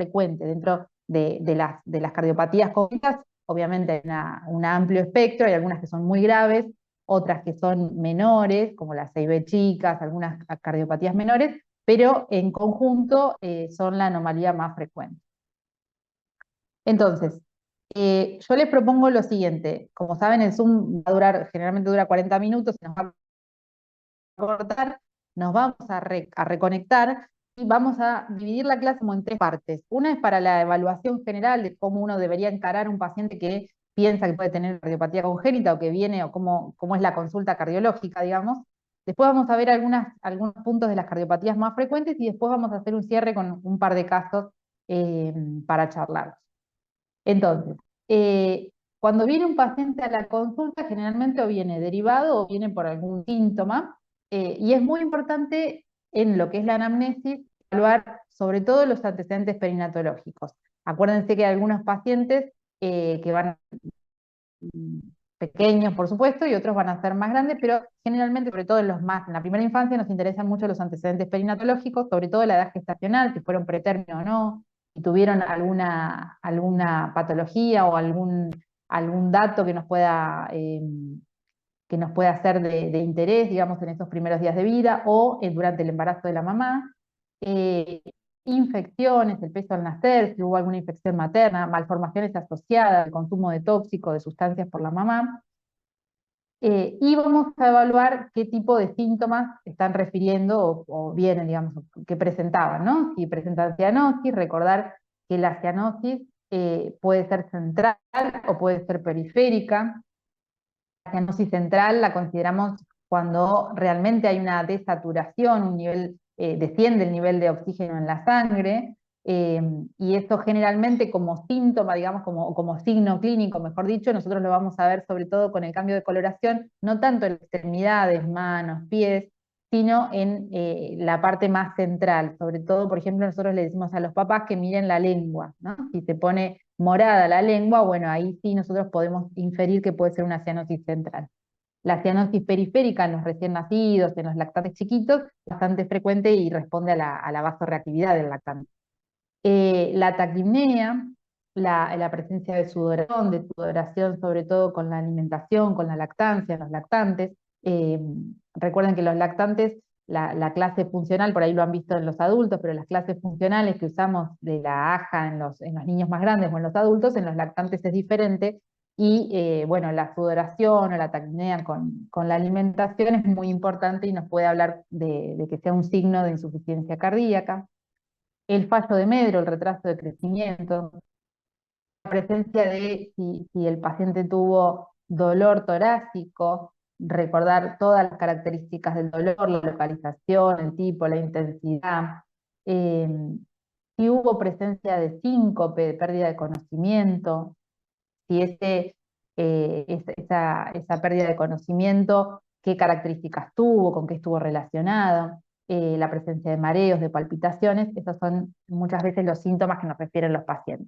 frecuente dentro de las cardiopatías congénitas. Obviamente hay un amplio espectro, hay algunas que son muy graves, otras que son menores, como las CIB chicas, algunas cardiopatías menores, pero en conjunto son la anomalía más frecuente. Entonces, yo les propongo lo siguiente. Como saben, el Zoom va a durar, generalmente dura 40 minutos, nos va a cortar, nos vamos a reconectar y vamos a dividir la clase como en tres partes. Una es para la evaluación general de cómo uno debería encarar un paciente que piensa que puede tener cardiopatía congénita o que viene, o cómo es la consulta cardiológica, digamos. Después vamos a ver algunos puntos de las cardiopatías más frecuentes y después vamos a hacer un cierre con un par de casos para charlar. Entonces, cuando viene un paciente a la consulta, generalmente o viene derivado o viene por algún síntoma, y es muy importante en lo que es la anamnesis evaluar sobre todo los antecedentes perinatológicos. Acuérdense que hay algunos pacientes que van pequeños, por supuesto, y otros van a ser más grandes, pero generalmente, sobre todo en la primera infancia, nos interesan mucho los antecedentes perinatológicos, sobre todo la edad gestacional, si fueron pretérmino o no, si tuvieron alguna patología o algún dato que nos pueda ser de interés, digamos, en esos primeros días de vida o durante el embarazo de la mamá. Eh, Infecciones, el peso al nacer, si hubo alguna infección materna, malformaciones asociadas al consumo de tóxicos, de sustancias por la mamá. Y vamos a evaluar qué tipo de síntomas están refiriendo o vienen, digamos, que presentaban, ¿no? Si presentan cianosis, recordar que la cianosis puede ser central o puede ser periférica. La cianosis central la consideramos cuando realmente hay una desaturación, desciende el nivel de oxígeno en la sangre, y esto generalmente como síntoma, digamos, como signo clínico, mejor dicho, nosotros lo vamos a ver sobre todo con el cambio de coloración, no tanto en extremidades, manos, pies, sino en la parte más central. Sobre todo, por ejemplo, nosotros le decimos a los papás que miren la lengua, ¿no? Si se pone morada la lengua, bueno, ahí sí nosotros podemos inferir que puede ser una cianosis central. La cianosis periférica en los recién nacidos, en los lactantes chiquitos, es bastante frecuente y responde a la vasoreactividad del lactante. La taquipnea, la presencia de sudoración sobre todo con la alimentación, con la lactancia, los lactantes. Recuerden que los lactantes, la clase funcional, por ahí lo han visto en los adultos, pero las clases funcionales que usamos de la AJA en los niños más grandes o en los adultos, en los lactantes es diferente. Y bueno, la sudoración o la taquipnea con la alimentación es muy importante y nos puede hablar de que sea un signo de insuficiencia cardíaca. El fallo de Medro, el retraso de crecimiento, la presencia de si el paciente tuvo dolor torácico, recordar todas las características del dolor, la localización, el tipo, la intensidad, eh, si hubo presencia de síncope, de pérdida de conocimiento, si esa pérdida de conocimiento, qué características tuvo, con qué estuvo relacionado, la presencia de mareos, de palpitaciones, esos son muchas veces los síntomas que nos refieren los pacientes.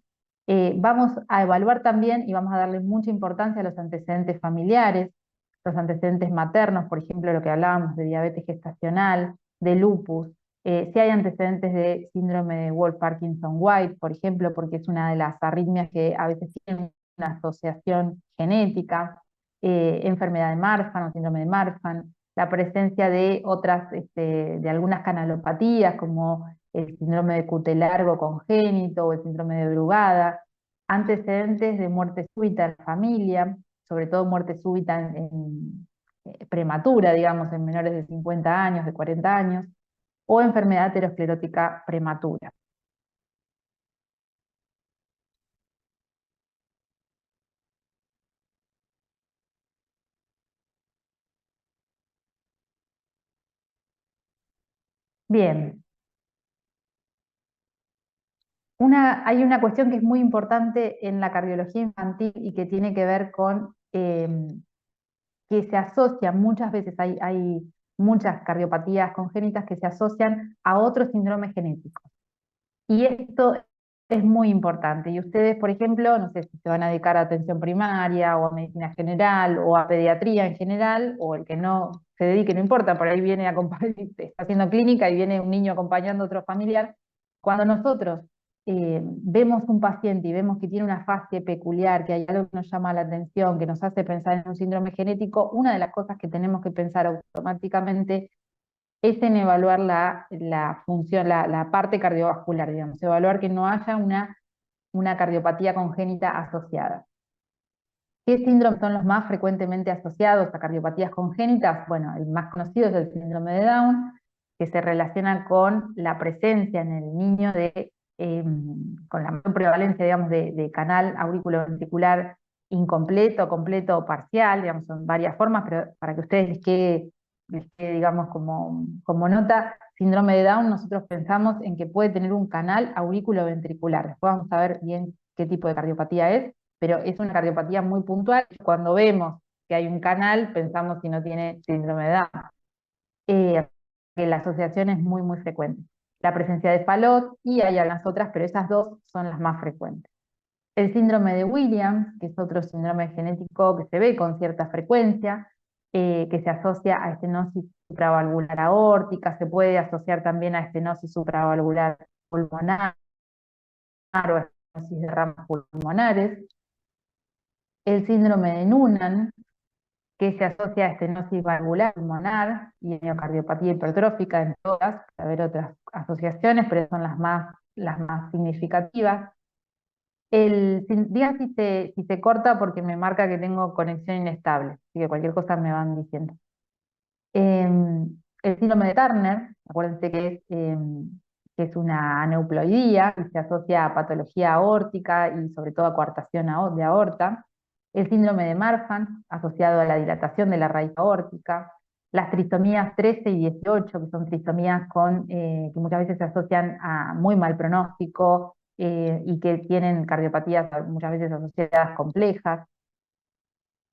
Vamos a evaluar también y vamos a darle mucha importancia a los antecedentes familiares, los antecedentes maternos, por ejemplo, lo que hablábamos de diabetes gestacional, de lupus, si hay antecedentes de síndrome de Wolff-Parkinson-White, por ejemplo, porque es una de las arritmias que a veces tienen una asociación genética, enfermedad de Marfan o síndrome de Marfan, la presencia de de algunas canalopatías como el síndrome de cuté largo congénito o el síndrome de Brugada, antecedentes de muerte súbita en la familia, sobre todo muerte súbita prematura, digamos, en menores de 50 años, de 40 años, o enfermedad aterosclerótica prematura. Bien, hay una cuestión que es muy importante en la cardiología infantil y que tiene que ver con que se asocian muchas veces, hay muchas cardiopatías congénitas que se asocian a otros síndromes genéticos. Y esto es muy importante. Y ustedes, por ejemplo, no sé si se van a dedicar a atención primaria o a medicina general o a pediatría en general, o el que no se dedique, no importa, por ahí está haciendo clínica y viene un niño acompañando a otro familiar. Cuando nosotros vemos un paciente y vemos que tiene una fase peculiar, que hay algo que nos llama la atención, que nos hace pensar en un síndrome genético, una de las cosas que tenemos que pensar automáticamente es en evaluar la función, la parte cardiovascular, digamos, evaluar que no haya una cardiopatía congénita asociada. ¿Qué síndromes son los más frecuentemente asociados a cardiopatías congénitas? Bueno, el más conocido es el síndrome de Down, que se relaciona con la presencia en el niño con la mayor prevalencia, digamos, de canal auriculoventricular incompleto, completo o parcial, digamos, son varias formas, pero para que ustedes les quede, digamos, como nota, síndrome de Down, nosotros pensamos en que puede tener un canal auriculoventricular. Después vamos a ver bien qué tipo de cardiopatía es, pero es una cardiopatía muy puntual. Cuando vemos que hay un canal, pensamos si no tiene síndrome de Down. Que la asociación es muy, muy frecuente. La presencia de Fallot, y hay algunas otras, pero esas dos son las más frecuentes. El síndrome de Williams, que es otro síndrome genético que se ve con cierta frecuencia, que se asocia a estenosis supravalvular aórtica, se puede asociar también a estenosis supravalvular pulmonar o estenosis de ramas pulmonares. El síndrome de Noonan, que se asocia a estenosis valvular pulmonar y miocardiopatía hipertrófica, en todas, para ver otras asociaciones, pero son las más significativas. Diga si se corta porque me marca que tengo conexión inestable, así que cualquier cosa me van diciendo. El síndrome de Turner, acuérdense que es una aneuploidía y se asocia a patología aórtica y sobre todo a coartación de aorta. El síndrome de Marfan, asociado a la dilatación de la raíz aórtica. Las trisomías 13 y 18, que son trisomías que muchas veces se asocian a muy mal pronóstico y que tienen cardiopatías muchas veces asociadas complejas.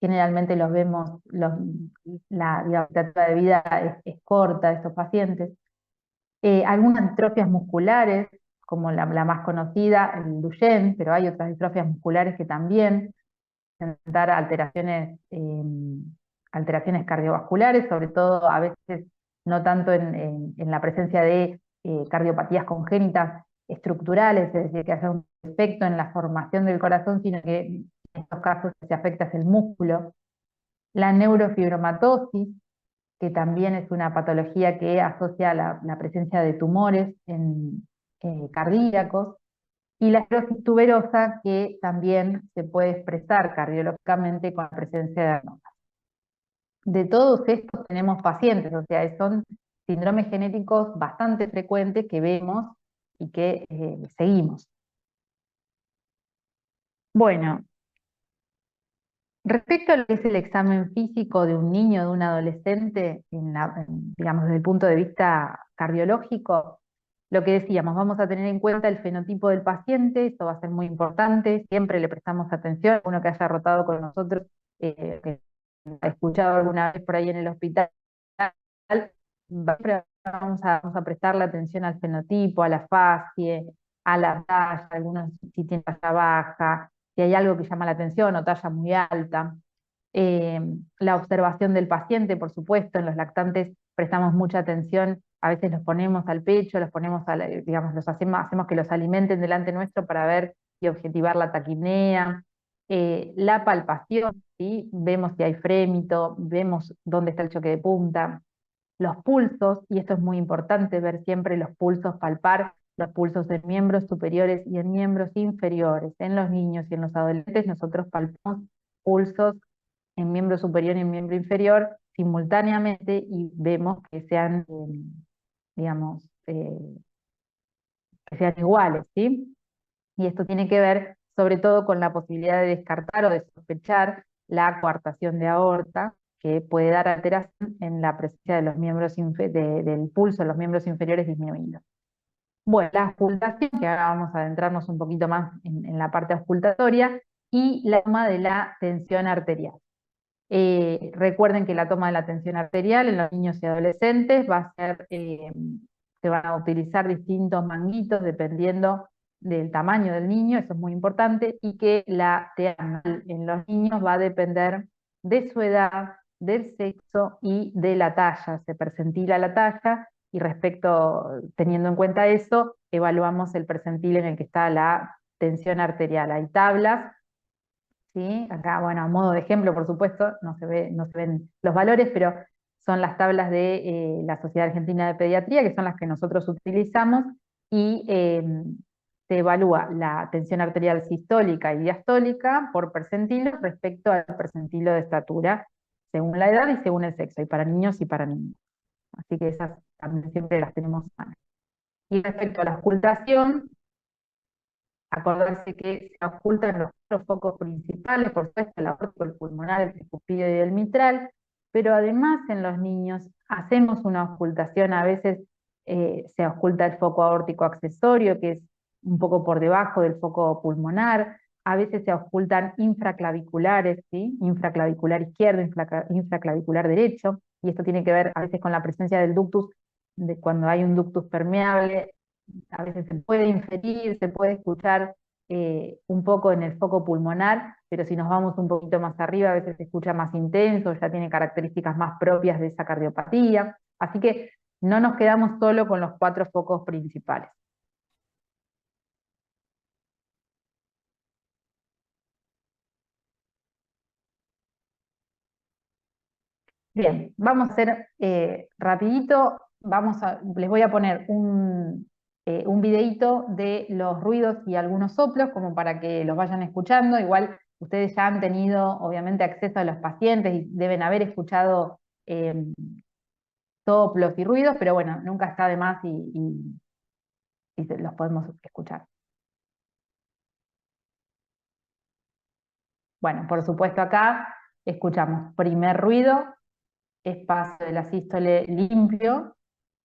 Generalmente los vemos, la expectativa de vida es corta de estos pacientes. Algunas distrofias musculares, como la más conocida, el Duchenne, pero hay otras distrofias musculares que también presentar alteraciones cardiovasculares, sobre todo a veces no tanto en la presencia de cardiopatías congénitas estructurales, es decir, que haya un efecto en la formación del corazón, sino que en estos casos se afecta es el músculo. La neurofibromatosis, que también es una patología que asocia la presencia de tumores cardíacos, y la esclerosis tuberosa, que también se puede expresar cardiológicamente con la presencia de adenomas. De todos estos tenemos pacientes, o sea, son síndromes genéticos bastante frecuentes que vemos y que seguimos. Bueno, respecto a lo que es el examen físico de un niño, de un adolescente, digamos, desde el punto de vista cardiológico, lo que decíamos, vamos a tener en cuenta el fenotipo del paciente, esto va a ser muy importante, siempre le prestamos atención, uno que haya rotado con nosotros, que ha escuchado alguna vez por ahí en el hospital, siempre vamos a prestarle atención al fenotipo, a la fascie, a la talla, algunos si tienen talla baja, si hay algo que llama la atención o talla muy alta. La observación del paciente, por supuesto, en los lactantes prestamos mucha atención, a veces los ponemos al pecho, los ponemos, digamos, hacemos que los alimenten delante nuestro para ver y objetivar la taquipnea. La palpación, ¿sí? Vemos si hay frémito, vemos dónde está el choque de punta. Los pulsos, y esto es muy importante, ver siempre los pulsos, palpar los pulsos en miembros superiores y en miembros inferiores. En los niños y en los adolescentes nosotros palpamos pulsos en miembro superior y en miembro inferior simultáneamente y vemos que sean, digamos, que sean iguales, ¿sí? Y esto tiene que ver sobre todo con la posibilidad de descartar o de sospechar la coartación de aorta, que puede dar alteración en la presencia de los miembros del pulso, los miembros inferiores disminuidos. Bueno, la auscultación, que ahora vamos a adentrarnos un poquito más en la parte auscultatoria, y la toma de la tensión arterial. Recuerden que la toma de la tensión arterial en los niños y adolescentes va a ser, se van a utilizar distintos manguitos dependiendo del tamaño del niño, eso es muy importante, y que la TEAM en los niños va a depender de su edad, del sexo y de la talla, se percentila la talla, y teniendo en cuenta eso, evaluamos el percentil en el que está la tensión arterial. Hay tablas, ¿sí? Acá, bueno, a modo de ejemplo, por supuesto, no se ven los valores, pero son las tablas de la Sociedad Argentina de Pediatría, que son las que nosotros utilizamos, y se evalúa la tensión arterial sistólica y diastólica por percentilo respecto al percentilo de estatura, según la edad y según el sexo, y para niños y para niñas. Así que esas también siempre las tenemos a mano. Y respecto a la ocultación, acordarse que se ocultan los cuatro focos principales, por supuesto, el aórtico, el pulmonar, el tricúspide y el mitral, pero además en los niños hacemos una ocultación, a veces se oculta el foco aórtico accesorio, que es un poco por debajo del foco pulmonar, a veces se ocultan infraclaviculares, ¿sí? Infraclavicular izquierdo, infraclavicular derecho, y esto tiene que ver a veces con la presencia del ductus, de cuando hay un ductus permeable, a veces se puede inferir, se puede escuchar un poco en el foco pulmonar, pero si nos vamos un poquito más arriba, a veces se escucha más intenso, ya tiene características más propias de esa cardiopatía. Así que no nos quedamos solo con los cuatro focos principales. Bien, vamos a hacer rapidito, les voy a poner un videíto de los ruidos y algunos soplos, como para que los vayan escuchando. Igual ustedes ya han tenido, obviamente, acceso a los pacientes y deben haber escuchado soplos y ruidos, pero bueno, nunca está de más y los podemos escuchar. Bueno, por supuesto acá escuchamos primer ruido, espacio de la sístole limpio,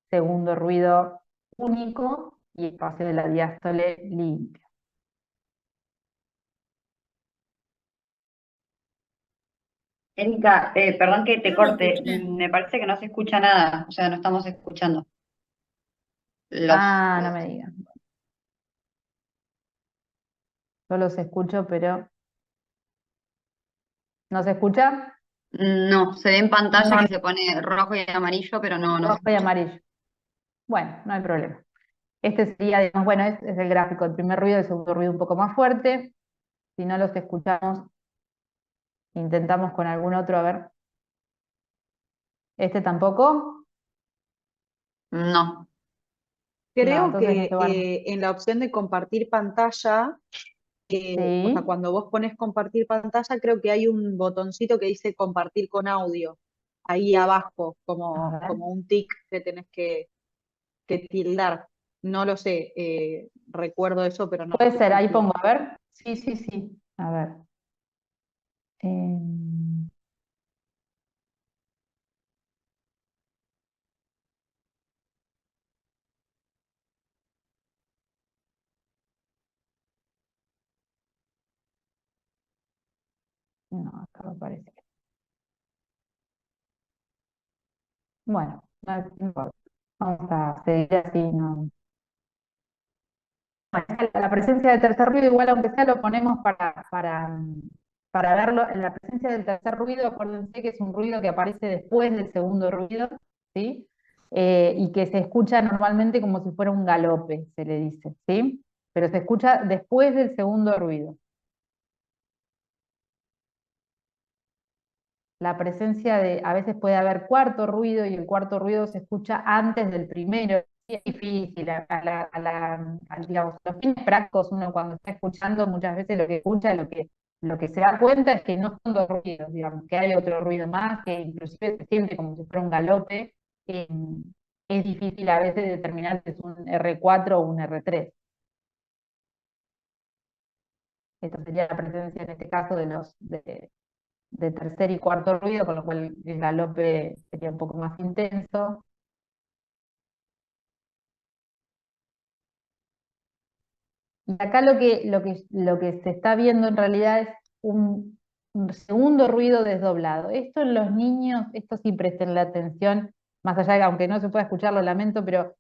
segundo ruido único y espacio de la diástole limpio. Erika, perdón que te corte, me parece que no se escucha nada, o sea, no estamos escuchando. Los... Ah, no me digan. Yo los escucho, pero ¿no se escucha? No, se ve en pantalla No, que se pone rojo y amarillo, pero no se rojo y escucha. amarillo. Bueno, no hay problema. Este sería, digamos, bueno, es el gráfico, el primer ruido, el segundo ruido un poco más fuerte. Si no los escuchamos, intentamos con algún otro, a ver. Este tampoco. No, Creo entonces que esto van. en la opción de compartir pantalla, o sea, Sí, cuando vos pones compartir pantalla, creo que hay un botoncito que dice compartir con audio, ahí abajo, a ver. como un tic que tenés que tildar. No lo sé, recuerdo eso, pero no Puede ser, estoy ahí segura. pongo, a ver. Sí, sí, sí. A ver. Em, no, acá me parece. Bueno, no importa. Vamos a seguir así, no. Bueno, la presencia del tercer ruido, igual aunque sea lo ponemos para verlo. En la presencia del tercer ruido, acuérdense que es un ruido que aparece después del segundo ruido, ¿sí? Y que se escucha normalmente como si fuera un galope, se le dice, ¿sí? Pero se escucha después del segundo ruido. La presencia a veces puede haber cuarto ruido y el cuarto ruido se escucha antes del primero. Y es difícil, digamos, los fines prácticos uno cuando está escuchando muchas veces lo que escucha, lo que se da cuenta es que no son dos ruidos, digamos, que hay otro ruido más, que inclusive se siente como si fuera un galope. eh, es difícil a veces determinar si es un R4 o un R3. Esta sería la presencia en este caso de tercer y cuarto ruido, con lo cual el galope sería un poco más intenso. Y acá lo que se está viendo en realidad es un segundo ruido desdoblado. Esto en los niños, esto sí presten la atención, más allá de que aunque no se pueda escuchar, lo lamento, pero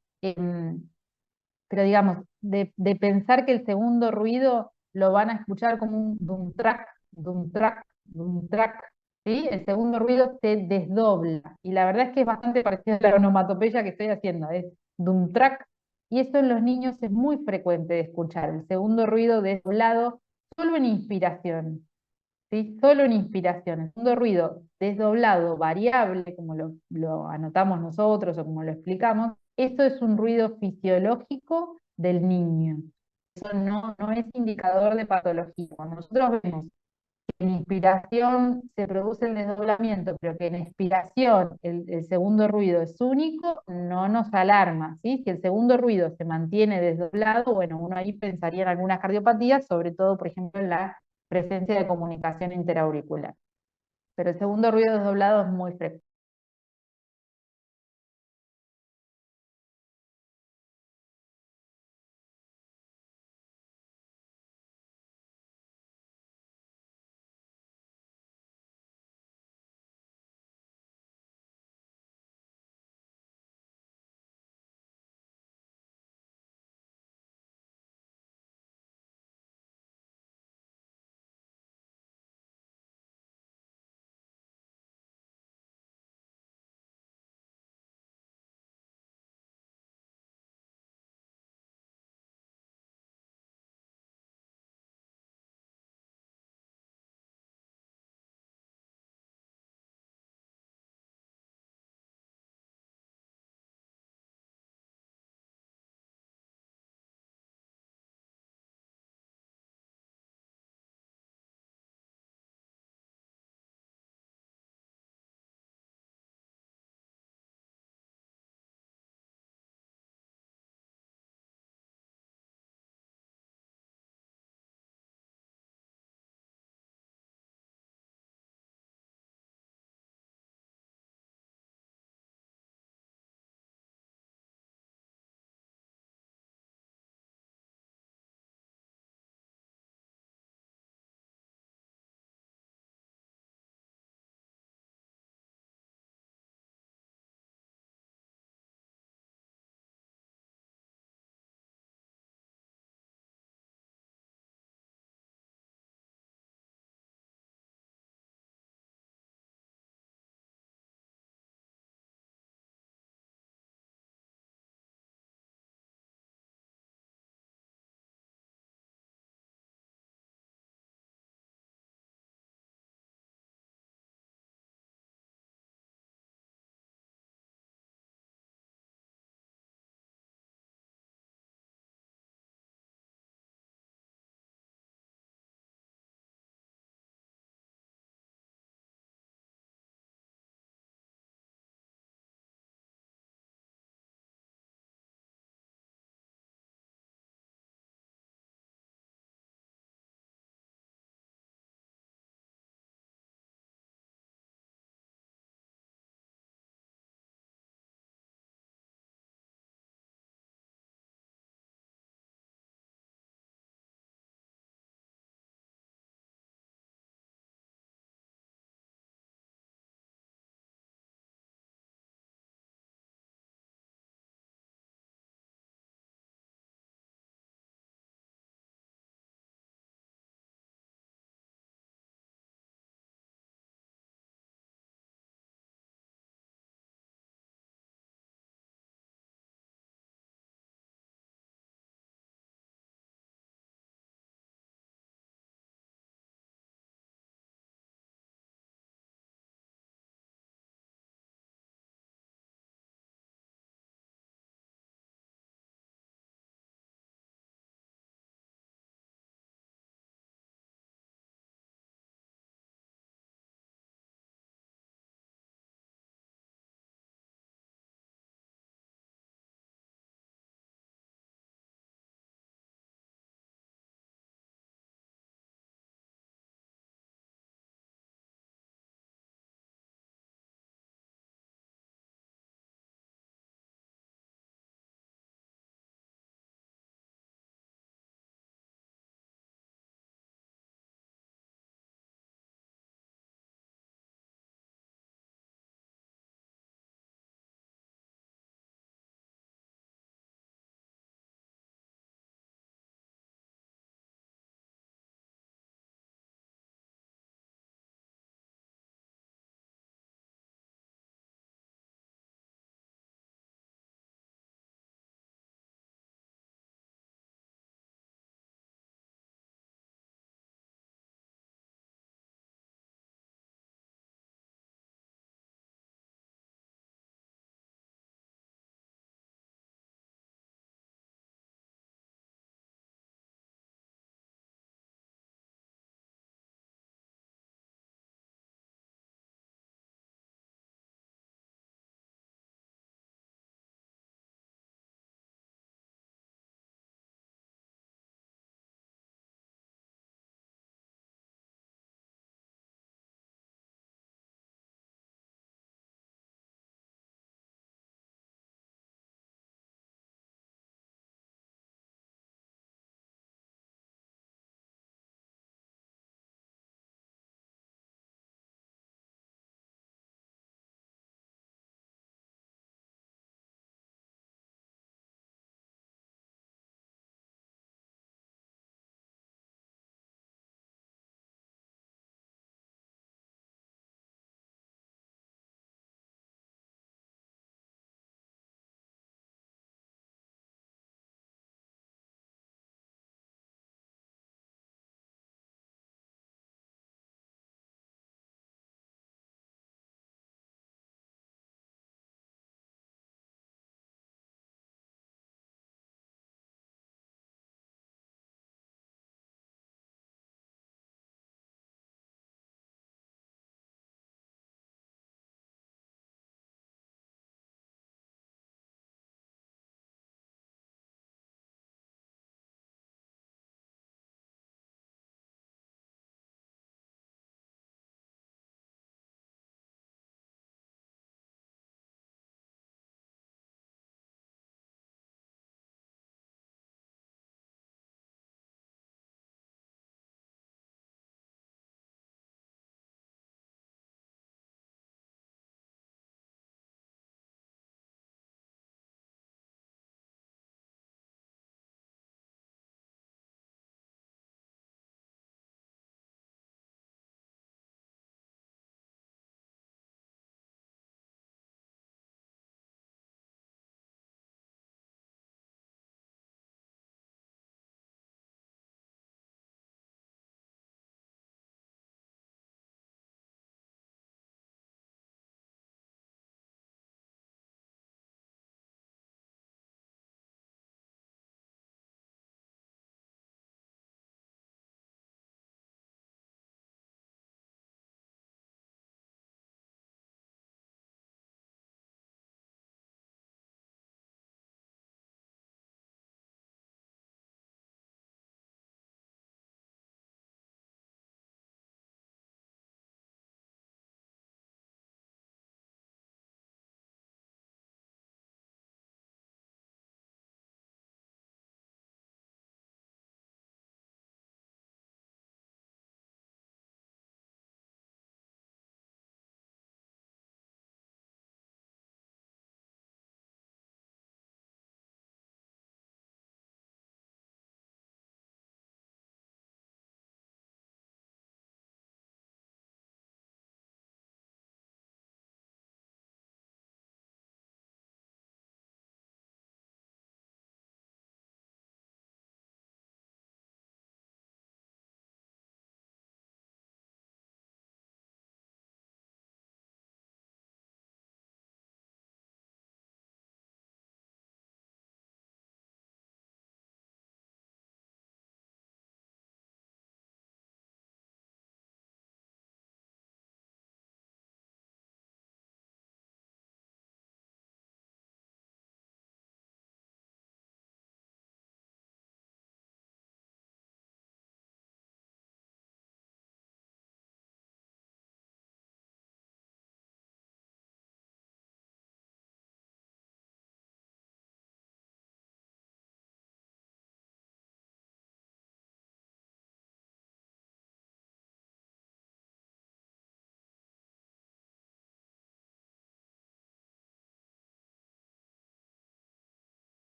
digamos, de pensar que el segundo ruido lo van a escuchar como un dum track, dum track, dum track. ¿sí? El segundo ruido se desdobla, y la verdad es que es bastante parecido a la onomatopeya que estoy haciendo, es dum track, y eso en los niños es muy frecuente de escuchar, el segundo ruido desdoblado solo en inspiración, ¿sí? Solo en inspiración. El segundo ruido desdoblado, variable, como lo anotamos nosotros o como lo explicamos, eso es un ruido fisiológico del niño. Eso no es indicador de patología. Cuando nosotros vemos que en inspiración se produce el desdoblamiento, pero que en expiración el segundo ruido es único, no nos alarma, ¿sí? Si el segundo ruido se mantiene desdoblado, bueno, uno ahí pensaría en algunas cardiopatías, sobre todo, por ejemplo, en la presencia de comunicación interauricular. Pero el segundo ruido desdoblado es muy frecuente.